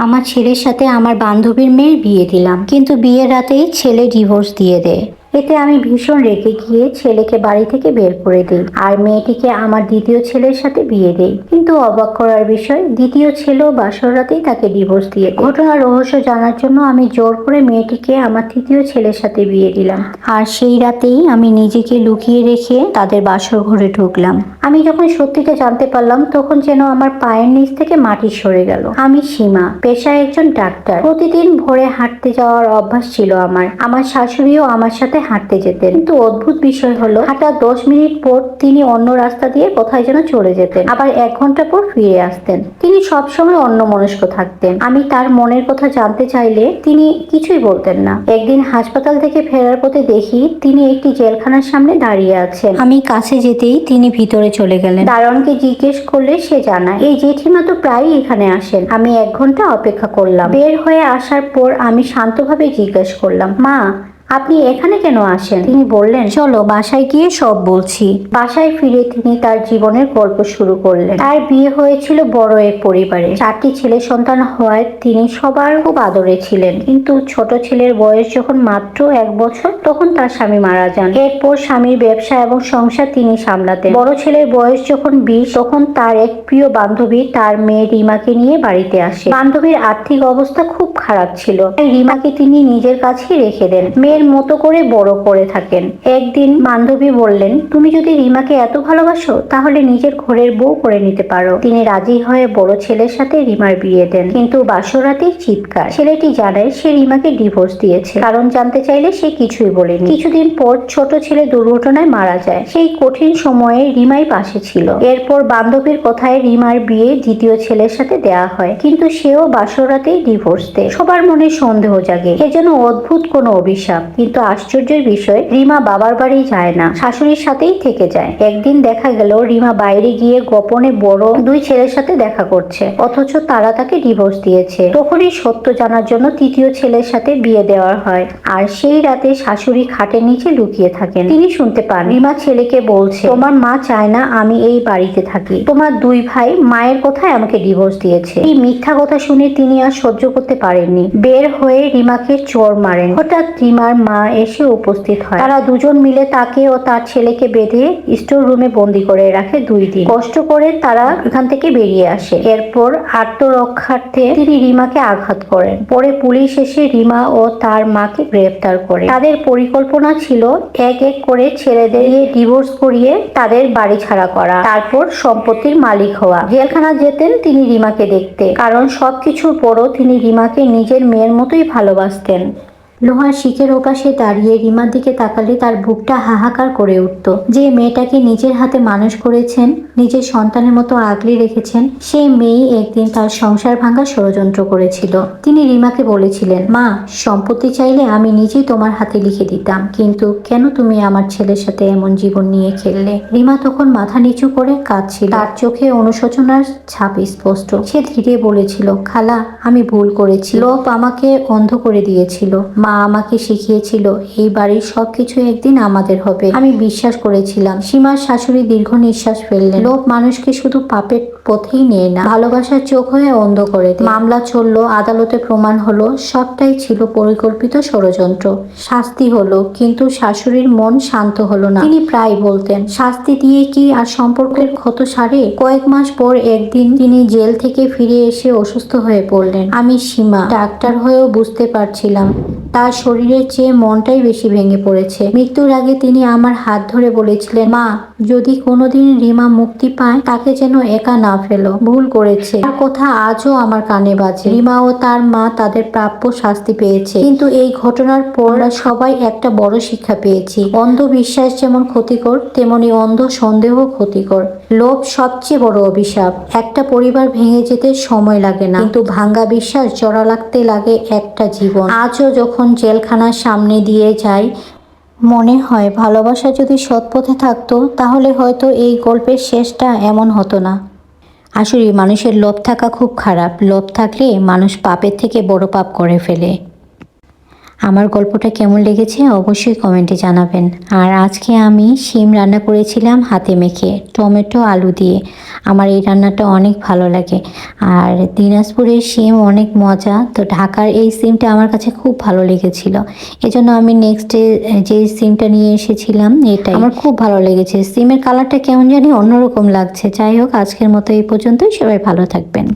আমার ছেলের সাথে আমার বান্ধবীর মেয়ের বিয়ে দিলাম, কিন্তু বিয়ের রাতেই ছেলে ডিভোর্স দিয়ে দেয়। এতে আমি ভীষণ রেগে গিয়ে ছেলেকে বাড়ি থেকে বের করে দিই আর মেয়েটিকে আমার দ্বিতীয় ছেলের সাথে বিয়ে দেই। কিন্তু অবাক করার বিষয়, দ্বিতীয় ছেলেও বাসর রাতেই তাকে ডিভোর্স দিয়ে দেয়। ঘটনার রহস্য জানার জন্য আমি জোর করে মেয়েটিকে আমার তৃতীয় ছেলের সাথে বিয়ে দিলাম, আর সেই রাতেই আমি নিজেকে লুকিয়ে রেখে তাদের বাসর ঘরে ঢুকলাম। আমি যখন সত্যিটা জানতে পারলাম তখন যেন আমার পায়ের নিচ থেকে মাটি সরে গেল। আমি সীমা, পেশায় একজন ডাক্তার। প্রতিদিন ভোরে হাঁটতে যাওয়ার অভ্যাস ছিল আমার। আমার শাশুড়িও আমার সাথে হাঁটতে যেতেন, কিন্তু অদ্ভুত বিষয় হলো হাঁটার 10 মিনিট পর তিনি অন্য রাস্তা দিয়ে কোথায় যেন চলে যেতেন, আবার 1 ঘন্টা পর ফিরে আসতেন। তিনি সবসময় অন্যমনস্ক থাকতেন। আমি তার মনের কথা জানতে চাইলে তিনি কিছুই বলতেন না। একদিন হাসপাতাল থেকে ফেরার পথে দেখি তিনি একটি জেলখানার সামনে দাঁড়িয়ে আছেন। আমি কাছে যেতেই তিনি ভিতরে চলে গেলেন। দারোয়ানকে জিজ্ঞেস করলে সে জানায়, এই জেঠিমা তো প্রায়ই এখানে আসেন। আমি 1 ঘন্টা অপেক্ষা করলাম। বের হয়ে আসার পর আমি শান্তভাবে জিজ্ঞেস করলাম, মা আপনি এখানে কেন আসেন? তিনি বললেন, চলো বাসায় গিয়ে সব বলছি। বাসায় ফিরে তিনি তার জীবনের গল্প শুরু করলেন। তার বিয়ে হয়েছিল বড় এক পরিবারে। 4টি ছেলে সন্তান হওয়ায় তিনি সবার খুব আদরে ছিলেন। কিন্তু ছোট ছেলের বয়স যখন মাত্র 1 বছর তখন তার স্বামী মারা যান। এরপর স্বামীর ব্যবসা এবং সংসার তিনি সামলাতেন। বড় ছেলের বয়স যখন 20 তখন তার এক প্রিয় বান্ধবী তার মেয়ে রিমাকে নিয়ে বাড়িতে আসে। বান্ধবীর আর্থিক অবস্থা খুব খারাপ ছিল, তাই রিমাকে তিনি নিজের কাছেই রেখে দেন। মেয়ের মতো করে বড় করে থাকেন। একদিন বান্ধবী বললেন, তুমি যদি রিমাকে এত ভালোবাসো তাহলে নিজের ঘরের বউ করে নিতে পারো। তিনি রাজি হয়ে বড় ছেলের সাথে রিমার বিয়ে দেন। কিন্তু বাসরাতেই চিৎকার। ছেলেটি জানায় সে রিমাকে ডিভোর্স দিয়েছে। কারণ জানতে চাইলে সে কিছুই বলেনি। কিছুদিন পর ছোট ছেলে দুর্ঘটনায় মারা যায়। সেই কঠিন সময়ে রিমাই পাশে ছিল। এরপর বান্ধবীর কথায় রিমার বিয়ে দ্বিতীয় ছেলের সাথে দেয়া হয়, কিন্তু সেও বাসরাতেই ডিভোর্স দেয়। সবার মনে সন্দেহ জাগে, এ যেন অদ্ভুত কোনো অভিশাপ। কিন্তু আশ্চর্যের বিষয়, রিমা বাবার বাড়ি যায় না, শাশুড়ির সাথেই থেকে যায়। একদিন দেখা গেল রিমা বাইরে গিয়ে গোপনে বড় 2 ছেলের সাথে দেখা করছে, অথচ তারা তাকে ডিভোর্স দিয়েছে। তখনই সত্য জানার জন্য তৃতীয় ছেলের সাথে বিয়ে দেওয়া হয়। আর সেই রাতে শাশুড়ি খাটের নিচে লুকিয়ে থাকেন। তিনি শুনতে পান রিমা ছেলেকে বলছে, তোমার মা চায় না আমি এই বাড়িতে থাকি। তোমার 2 ভাই মায়ের কথায় আমাকে ডিভোর্স দিয়েছে। এই মিথ্যা কথা শুনে তিনি আর সহ্য করতে পারেননি। বের হয়ে রিমাকে চড় মারেন। হঠাৎ রিমার মা এসে উপস্থিত হয়। তারা দুজন মিলে তাকে ও তার ছেলেকে বেঁধে স্টোর রুমে বন্দি করে রাখে 2 দিন। কষ্ট করে তারা এখান থেকে বেরিয়ে আসে। এরপর আত্মরক্ষার্থে তিনি রিমাকে আঘাত করেন। পরে পুলিশ এসে রিমা ও তার মাকে গ্রেফতার করে। তাদের পরিকল্পনা ছিল এক এক করে ছেলেদের ডিভোর্স করিয়ে তাদের বাড়ি ছাড়া করা, তারপর সম্পত্তির মালিক হওয়া। জেলখানা যেতেন তিনি রিমাকে দেখতে, কারণ সবকিছুর পরও তিনি রিমাকে নিজের মেয়ের মতোই ভালোবাসতেন। লোহার শিখের ওপাশে দাঁড়িয়ে রিমার দিকে তাকালে তার বুকটা হাহাকার করে উঠত। যে মেয়েটাকে নিজের হাতে মানুষ করেছেন, নিজের সন্তানের মতো আগলে রেখেছেন, সেই মেয়েই একদিন তার সংসার ভাঙার ষড়যন্ত্র করেছিল। তিনি রিমাকে বলেছিলেন, মা সম্পত্তি চাইলে আমি নিজেই তোমার হাতে লিখে দিতাম, কিন্তু কেন তুমি আমার ছেলের সাথে এমন জীবন নিয়ে খেললে? রিমা তখন মাথা নিচু করে কাঁদছিল। তার চোখে অনুশোচনার ছাপ স্পষ্ট। সে ধীরে বলেছিল, খালা আমি ভুল করেছি। লোভ আমাকে অন্ধ করে দিয়েছিল। মা আমাকে শিখিয়েছিল এই বাড়ির সবকিছু একদিন আমাদের হবে। আমি বিশ্বাস করেছিলাম। সীমার শাশুড়ি দীর্ঘ নিঃশ্বাস ফেললেন। লোভ মানুষকে শুধু পাপের পথেই নিয়ে না, ভালোবাসার চোখ হয়ে অন্ধ করে দেয়। মামলা চললো, আদালতে প্রমাণ হলো সবটাই ছিল পরিকল্পিত ষড়যন্ত্র। শাস্তি হলো, কিন্তু শাশুড়ির মন শান্ত হলো না। তিনি প্রায় বলতেন, শাস্তি দিয়ে কি আর সম্পর্কের ক্ষত সারে? কয়েক মাস পর একদিন তিনি জেল থেকে ফিরে এসে অসুস্থ হয়ে পড়লেন। আমি সীমা, ডাক্তার হয়েও বুঝতে পারছিলাম তার শরীরের চেয়ে মনটাই বেশি ভেঙে পড়েছে। মৃত্যুর আগে তিনি আমার হাত ধরে বলেছিলেন, মা যদি কোনোদিন রিমা মুক্তি পায় তাকে যেন একা না ফেলো। ভুল করেছে। তার কথা আজও আমার কানে বাজে। রিমা ও তার মা তাদের প্রাপ্য শাস্তি পেয়েছে, কিন্তু এই ঘটনার পর আমরা সবাই একটা বড় শিক্ষা পেয়েছি। অন্ধ বিশ্বাস যেমন ক্ষতিকর, তেমনি অন্ধ সন্দেহ ক্ষতিকর। লোভ সবচেয়ে বড় অভিশাপ। একটা পরিবার ভেঙে যেতে সময় লাগে না, কিন্তু ভাঙ্গা বিশ্বাস জোড়া লাগতে লাগে একটা জীবন। আজও যখন জেলখানার সামনে দিয়ে যাই, মনে হয় ভালোবাসা যদি সৎ পথে থাকতো তাহলে হয়তো এই গল্পের শেষটা এমন হতো না। আসলে মানুষের লোভ থাকা খুব খারাপ। লোভ থাকলে মানুষ পাপের থেকে বড় পাপ করে ফেলে। আমার গল্পটা কেমন লেগেছে অবশ্যই কমেন্টে জানাবেন। আর আজকে আমি শিম রান্না করেছিলাম হাতে মেখে টমেটো আলু দিয়ে। আমার এই রান্নাটা অনেক ভালো লাগে। আর দিনাজপুরের শিম অনেক মজা, তো ঢাকার এই সিমটা আমার কাছে খুব ভালো লেগেছিল। এজন্য আমি নেক্সট যে সিমটা নিয়ে এসেছিলাম এটাই আমার খুব ভালো লেগেছে। সিমের কালারটা কেমন জানি অন্যরকম লাগছে। যাই হোক, আজকের মতো এই পর্যন্তই। সবাই ভালো থাকবেন।